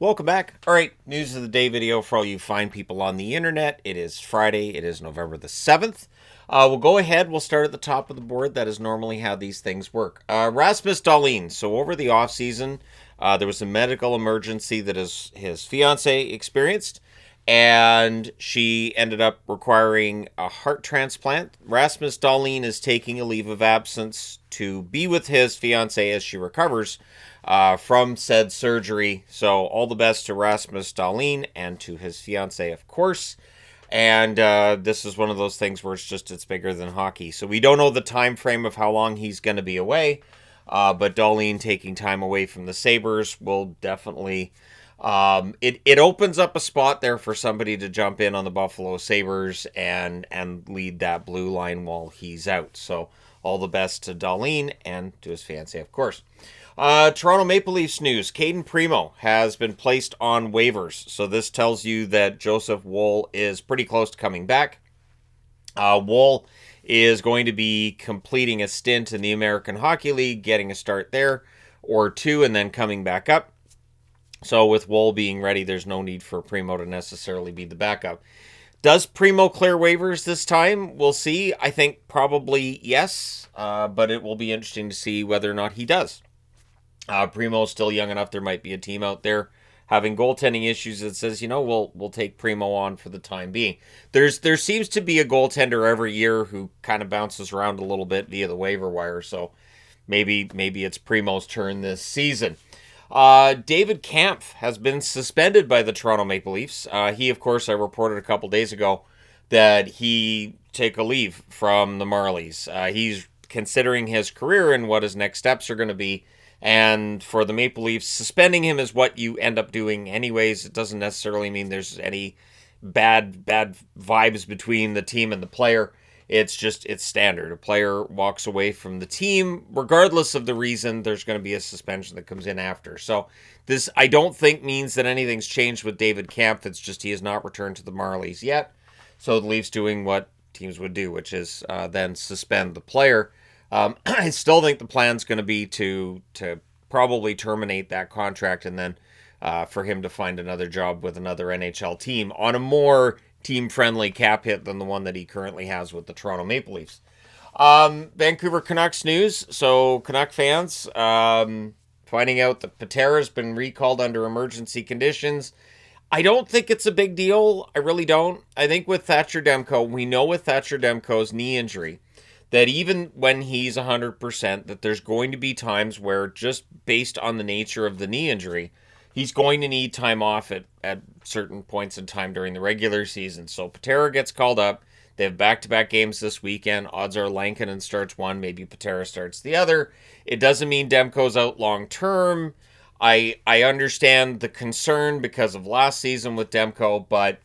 Welcome back. All right, news of the day video for all you fine people on the internet. It is Friday. It is November the 7th. We'll go ahead. We'll start at the top of the board. That is normally how these things work. Rasmus Dahlin. So over the offseason, there was a medical emergency that his fiance experienced, and she ended up requiring a heart transplant. Rasmus Dahlin is taking a leave of absence to be with his fiance as she recovers from said surgery. So all the best to Rasmus Dahlin and to his fiance, of course. And this is one of those things where it's bigger than hockey. So we don't know the time frame of how long he's going to be away. But Dahlin taking time away from the Sabres will definitely... it opens up a spot there for somebody to jump in on the Buffalo Sabres and lead that blue line while he's out. So all the best to Dahlin and to his fiancée, of course. Toronto Maple Leafs news. Caden Primo has been placed on waivers. So this tells you that Joseph Woll is pretty close to coming back. Woll is going to be completing a stint in the American Hockey League, getting a start there or two, and then coming back up. So with Woll being ready, there's no need for Primo to necessarily be the backup. Does Primo clear waivers this time? We'll see. I think probably yes, but it will be interesting to see whether or not he does. Primo's still young enough. There might be a team out there having goaltending issues that says, we'll take Primo on for the time being. There seems to be a goaltender every year who kind of bounces around a little bit via the waiver wire. So maybe it's Primo's turn this season. David Kampf has been suspended by the Toronto Maple Leafs. He, of course, I reported a couple days ago that he take a leave from the Marlies. He's considering his career and what his next steps are going to be. And for the Maple Leafs, suspending him is what you end up doing anyways. It doesn't necessarily mean there's any bad vibes between the team and the player. It's standard. A player walks away from the team, regardless of the reason, there's going to be a suspension that comes in after. So this, I don't think, means that anything's changed with David Kampf. It's just he has not returned to the Marlies yet. So the Leafs doing what teams would do, which is then suspend the player. I still think the plan's going to be to probably terminate that contract and then for him to find another job with another NHL team on a more team-friendly cap hit than the one that he currently has with the Toronto Maple Leafs. Vancouver Canucks news. So Canuck fans finding out that Patera's been recalled under emergency conditions. I don't think it's a big deal. I really don't. I think with Thatcher Demko, we know with Thatcher Demko's knee injury, that even when he's 100%, that there's going to be times where just based on the nature of the knee injury, he's going to need time off at certain points in time during the regular season. So Patera gets called up. They have back-to-back games this weekend. Odds are Lankinen starts one, maybe Patera starts the other. It doesn't mean Demko's out long-term. I understand the concern because of last season with Demko, but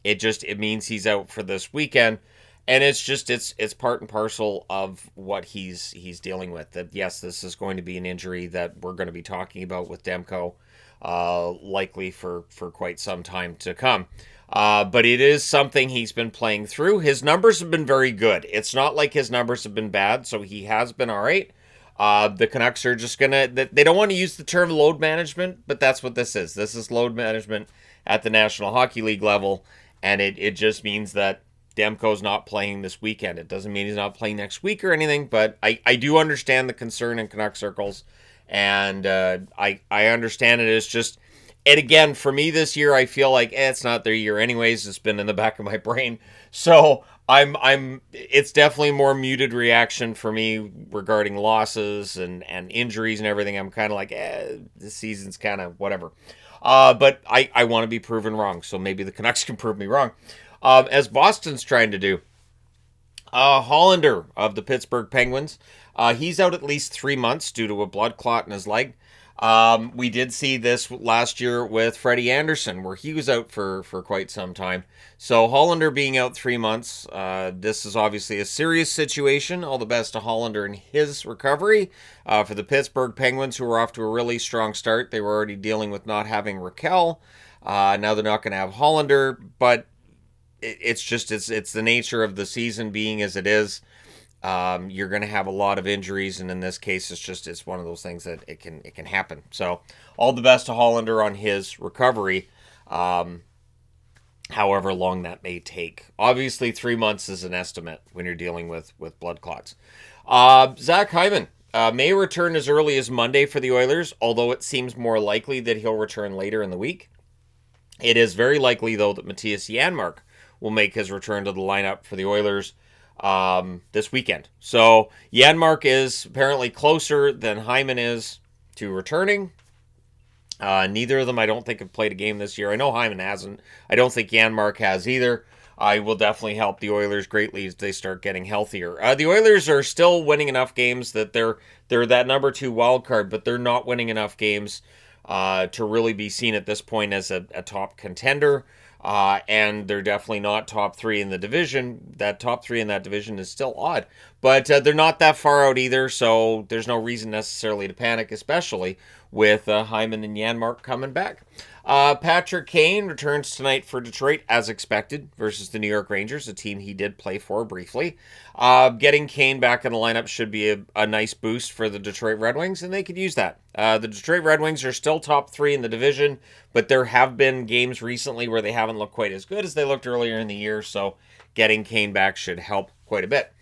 it means he's out for this weekend. And it's part and parcel of what he's dealing with. That yes, this is going to be an injury that we're going to be talking about with Demko, likely for quite some time to come. But it is something he's been playing through. His numbers have been very good. It's not like his numbers have been bad, so he has been all right. The Canucks are just they don't want to use the term load management, but that's what this is. This is load management at the National Hockey League level, and it just means that Demko's not playing this weekend. It doesn't mean he's not playing next week or anything, but I do understand the concern in Canuck circles, and I understand it is just, and again, for me this year, I feel like it's not their year anyways. It's been in the back of my brain, so it's definitely more muted reaction for me regarding losses and injuries and everything. I'm kind of like, this season's kind of whatever, but I want to be proven wrong, so maybe the Canucks can prove me wrong. As Boston's trying to do. Hallander of the Pittsburgh Penguins, he's out at least 3 months due to a blood clot in his leg. We did see this last year with Freddie Anderson, where he was out for quite some time. So Hallander being out 3 months, this is obviously a serious situation. All the best to Hallander in his recovery. For the Pittsburgh Penguins, who were off to a really strong start, they were already dealing with not having Raquel. Now they're not going to have Hallander, but it's the nature of the season being as it is. you're going to have a lot of injuries, and in this case, it's one of those things that it can happen. So, all the best to Hallander on his recovery, however long that may take. Obviously, 3 months is an estimate when you're dealing with blood clots. Zach Hyman may return as early as Monday for the Oilers, although it seems more likely that he'll return later in the week. It is very likely, though, that Matthias Janmark will make his return to the lineup for the Oilers this weekend. So Janmark is apparently closer than Hyman is to returning. Neither of them, I don't think, have played a game this year. I know Hyman hasn't. I don't think Janmark has either. I will definitely help the Oilers greatly as they start getting healthier. The Oilers are still winning enough games that they're that number 2 wild card, but they're not winning enough games to really be seen at this point as a top contender. And they're definitely not top 3 in the division. That top 3 in that division is still odd. But they're not that far out either, so there's no reason necessarily to panic, especially with Hyman and Janmark coming back. Patrick Kane returns tonight for Detroit, as expected, versus the New York Rangers, a team he did play for briefly. Getting Kane back in the lineup should be a nice boost for the Detroit Red Wings, and they could use that. The Detroit Red Wings are still top 3 in the division, but there have been games recently where they haven't looked quite as good as they looked earlier in the year, so getting Kane back should help quite a bit.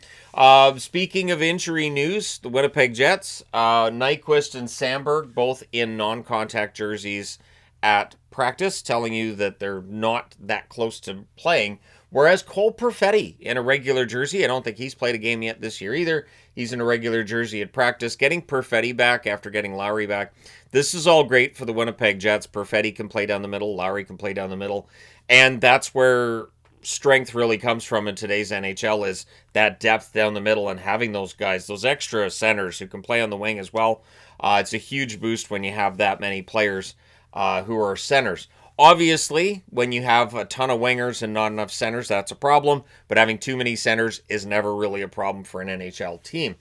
Speaking of injury news, the Winnipeg Jets, Nyquist and Sandberg, both in non-contact jerseys at practice, telling you that they're not that close to playing. Whereas Cole Perfetti in a regular jersey, I don't think he's played a game yet this year either. He's in a regular jersey at practice. Getting Perfetti back after getting Lowry back, this is all great for the Winnipeg Jets. Perfetti can play down the middle. Lowry can play down the middle. And that's where strength really comes from in today's NHL, is that depth down the middle and having those guys, those extra centers who can play on the wing as well. It's a huge boost when you have that many players who are centers. Obviously, when you have a ton of wingers and not enough centers, that's a problem. But having too many centers is never really a problem for an NHL team.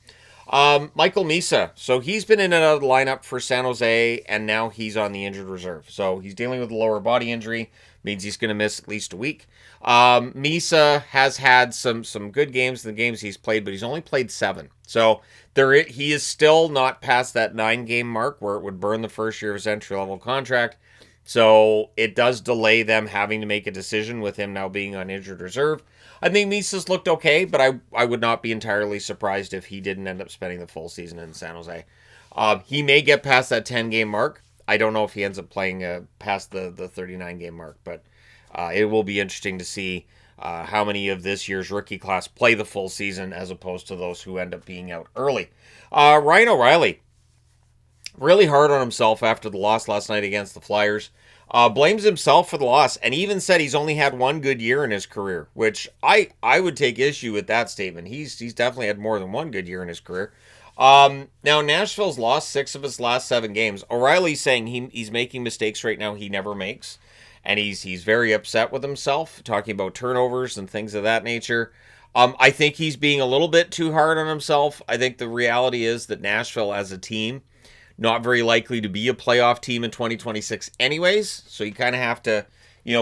Michael Misa. So he's been in and out of the lineup for San Jose, and now he's on the injured reserve. So he's dealing with a lower body injury. Means he's going to miss at least a week. Misa has had some good games in the games he's played, but he's only played 7. So he is still not past that 9-game mark where it would burn the first year of his entry-level contract. So it does delay them having to make a decision with him now being on injured reserve. I think Misa's looked okay, but I would not be entirely surprised if he didn't end up spending the full season in San Jose. He may get past that 10-game mark. I don't know if he ends up playing past the 39-game mark, but it will be interesting to see how many of this year's rookie class play the full season as opposed to those who end up being out early. Ryan O'Reilly, really hard on himself after the loss last night against the Flyers. Blames himself for the loss and even said he's only had one good year in his career, which I would take issue with that statement. He's definitely had more than one good year in his career. Now, Nashville's lost 6 of his last 7 games. O'Reilly's saying he's making mistakes right now he never makes, and he's very upset with himself, talking about turnovers and things of that nature. I think he's being a little bit too hard on himself. I think the reality is that Nashville as a team, not very likely to be a playoff team in 2026 anyways, so you kind of have to,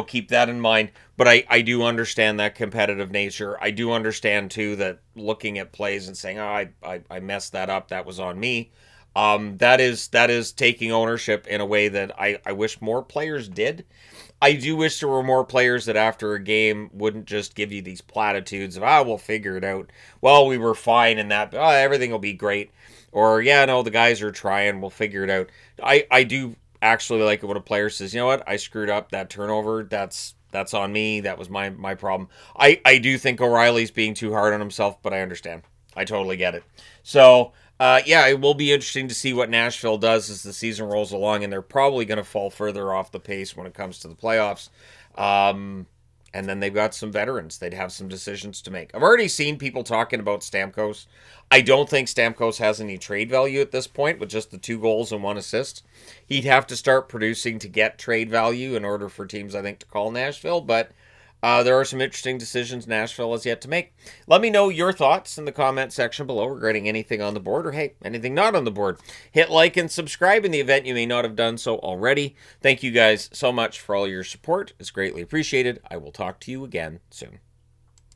keep that in mind. But I do understand that competitive nature. I do understand, too, that looking at plays and saying, I messed that up, that was on me, that is taking ownership in a way that I wish more players did. I do wish there were more players that after a game wouldn't just give you these platitudes of, we'll figure it out. Well, we were fine in that, everything will be great. Or, the guys are trying, we'll figure it out. I do actually like it when a player says, you know what, I screwed up that turnover, that's on me, that was my problem. I do think O'Reilly's being too hard on himself, but I understand. I totally get it. So, it will be interesting to see what Nashville does as the season rolls along, and they're probably going to fall further off the pace when it comes to the playoffs. And then they've got some veterans. They'd have some decisions to make. I've already seen people talking about Stamkos. I don't think Stamkos has any trade value at this point with just the 2 goals and 1 assist. He'd have to start producing to get trade value in order for teams, I think, to call Nashville. But there are some interesting decisions Nashville has yet to make. Let me know your thoughts in the comment section below regarding anything on the board or, hey, anything not on the board. Hit like and subscribe in the event you may not have done so already. Thank you guys so much for all your support. It's greatly appreciated. I will talk to you again soon.